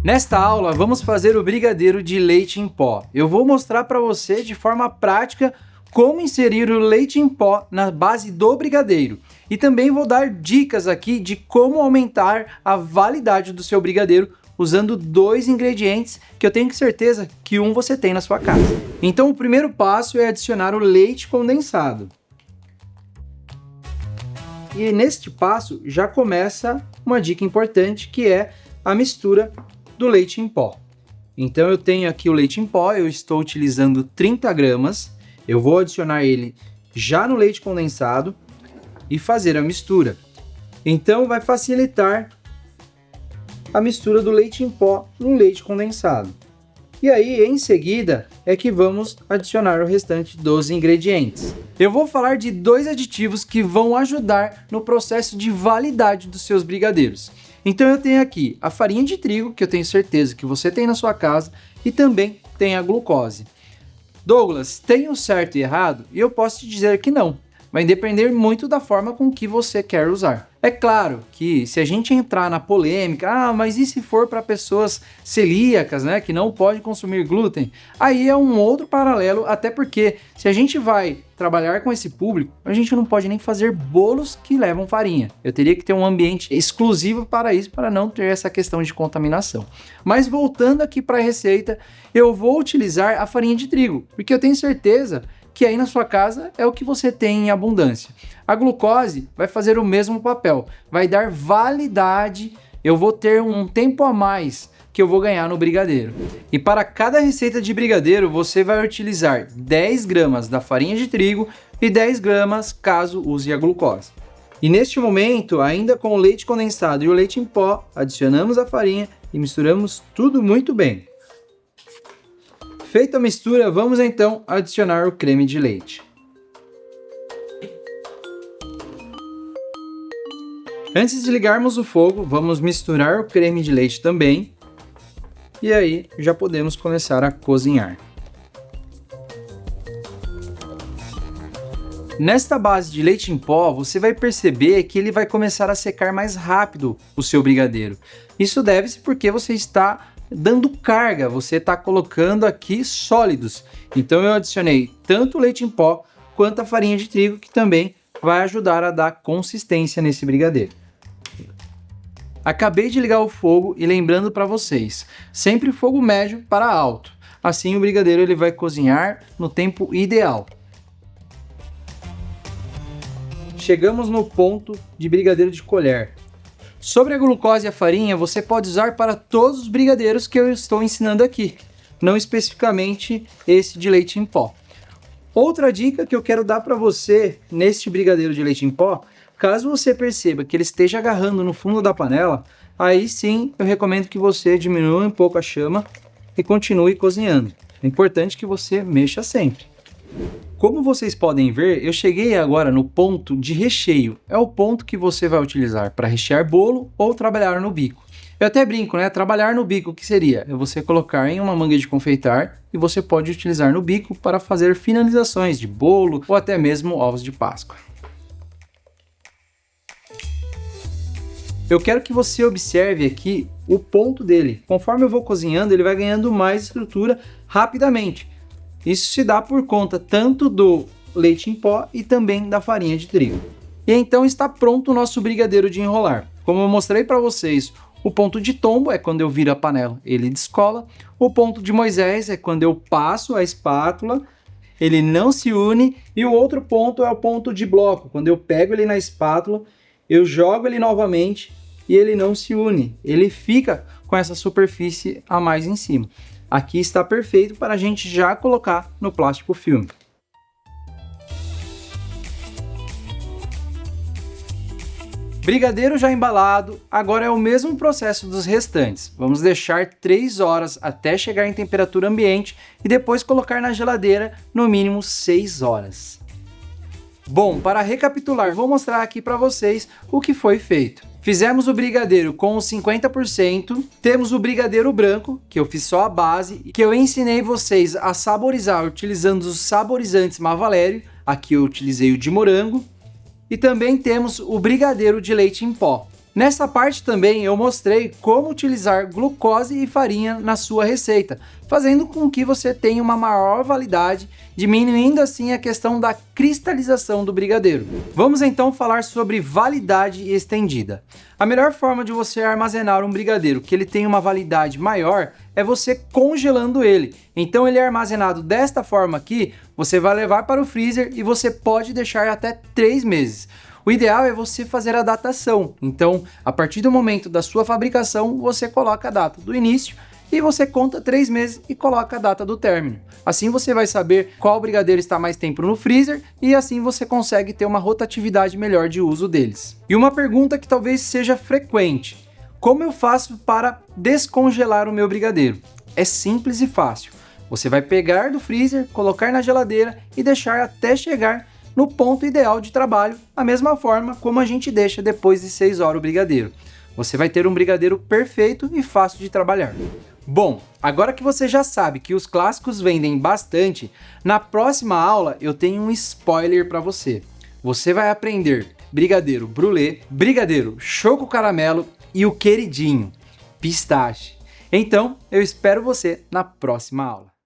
Nesta aula, vamos fazer o brigadeiro de leite em pó. Eu vou mostrar para você de forma prática como inserir o leite em pó na base do brigadeiro. E também vou dar dicas aqui de como aumentar a validade do seu brigadeiro usando 2 ingredientes que eu tenho certeza que um você tem na sua casa. Então o primeiro passo é adicionar o leite condensado. E neste passo já começa uma dica importante, que é a mistura do leite em pó. Então eu tenho aqui o leite em pó, eu estou utilizando 30 gramas, eu vou adicionar ele já no leite condensado e fazer a mistura. Então vai facilitar a mistura do leite em pó no leite condensado. E aí, em seguida, é que vamos adicionar o restante dos ingredientes. Eu vou falar de 2 aditivos que vão ajudar no processo de validade dos seus brigadeiros. Então eu tenho aqui a farinha de trigo, que eu tenho certeza que você tem na sua casa, e também tem a glucose. Douglas, tem o certo e errado? E eu posso te dizer que não. Vai depender muito da forma com que você quer usar. É claro que se a gente entrar na polêmica, mas e se for para pessoas celíacas, né, que não podem consumir glúten? Aí é um outro paralelo, até porque se a gente vai trabalhar com esse público, a gente não pode nem fazer bolos que levam farinha. Eu teria que ter um ambiente exclusivo para isso, para não ter essa questão de contaminação. Mas voltando aqui para a receita, eu vou utilizar a farinha de trigo, porque eu tenho certeza que aí na sua casa é o que você tem em abundância. A glucose vai fazer o mesmo papel, vai dar validade, eu vou ter um tempo a mais que eu vou ganhar no brigadeiro. E para cada receita de brigadeiro, você vai utilizar 10 gramas da farinha de trigo e 10 gramas caso use a glucose. E neste momento, ainda com o leite condensado e o leite em pó, adicionamos a farinha e misturamos tudo muito bem. Feita a mistura, vamos então adicionar o creme de leite. Antes de ligarmos o fogo, vamos misturar o creme de leite também. E aí já podemos começar a cozinhar. Nesta base de leite em pó, você vai perceber que ele vai começar a secar mais rápido o seu brigadeiro. Isso deve-se porque você está dando carga, você está colocando aqui sólidos. Então eu adicionei tanto o leite em pó quanto a farinha de trigo, que também vai ajudar a dar consistência nesse brigadeiro. Acabei de ligar o fogo e lembrando para vocês, sempre fogo médio para alto. Assim o brigadeiro ele vai cozinhar no tempo ideal. Chegamos no ponto de brigadeiro de colher. Sobre a glucose e a farinha, você pode usar para todos os brigadeiros que eu estou ensinando aqui, não especificamente esse de leite em pó. Outra dica que eu quero dar para você neste brigadeiro de leite em pó, caso você perceba que ele esteja agarrando no fundo da panela, aí sim eu recomendo que você diminua um pouco a chama e continue cozinhando. É importante que você mexa sempre. Como vocês podem ver, eu cheguei agora no ponto de recheio. É o ponto que você vai utilizar para rechear bolo ou trabalhar no bico. Eu até brinco, né? Trabalhar no bico, o que seria? É você colocar em uma manga de confeitar e você pode utilizar no bico para fazer finalizações de bolo ou até mesmo ovos de Páscoa. Eu quero que você observe aqui o ponto dele. Conforme eu vou cozinhando, ele vai ganhando mais estrutura rapidamente. Isso se dá por conta tanto do leite em pó e também da farinha de trigo. E então está pronto o nosso brigadeiro de enrolar. Como eu mostrei para vocês, o ponto de tombo é quando eu viro a panela, ele descola. O ponto de Moisés é quando eu passo a espátula, ele não se une. E o outro ponto é o ponto de bloco, quando eu pego ele na espátula, eu jogo ele novamente e ele não se une. Ele fica com essa superfície a mais em cima. Aqui está perfeito para a gente já colocar no plástico filme. Brigadeiro já embalado, agora é o mesmo processo dos restantes. Vamos deixar 3 horas até chegar em temperatura ambiente e depois colocar na geladeira no mínimo 6 horas. Bom, para recapitular, vou mostrar aqui para vocês o que foi feito. Fizemos o brigadeiro com os 50%, temos o brigadeiro branco, que eu fiz só a base, que eu ensinei vocês a saborizar utilizando os saborizantes Mavalério, aqui eu utilizei o de morango, e também temos o brigadeiro de leite em pó. Nessa parte também eu mostrei como utilizar glucose e farinha na sua receita, fazendo com que você tenha uma maior validade, diminuindo assim a questão da cristalização do brigadeiro. Vamos então falar sobre validade estendida. A melhor forma de você armazenar um brigadeiro que ele tem uma validade maior é você congelando ele. Então ele é armazenado desta forma aqui, você vai levar para o freezer e você pode deixar até 3 meses. O ideal é você fazer a datação, então a partir do momento da sua fabricação você coloca a data do início e você conta 3 meses e coloca a data do término. Assim você vai saber qual brigadeiro está mais tempo no freezer e assim você consegue ter uma rotatividade melhor de uso deles. E uma pergunta que talvez seja frequente: como eu faço para descongelar o meu brigadeiro? É simples e fácil. Você vai pegar do freezer, colocar na geladeira e deixar até chegar no ponto ideal de trabalho, da mesma forma como a gente deixa depois de 6 horas o brigadeiro. Você vai ter um brigadeiro perfeito e fácil de trabalhar. Bom, agora que você já sabe que os clássicos vendem bastante, na próxima aula eu tenho um spoiler para você. Você vai aprender brigadeiro brulê, brigadeiro choco caramelo e o queridinho, pistache. Então, eu espero você na próxima aula.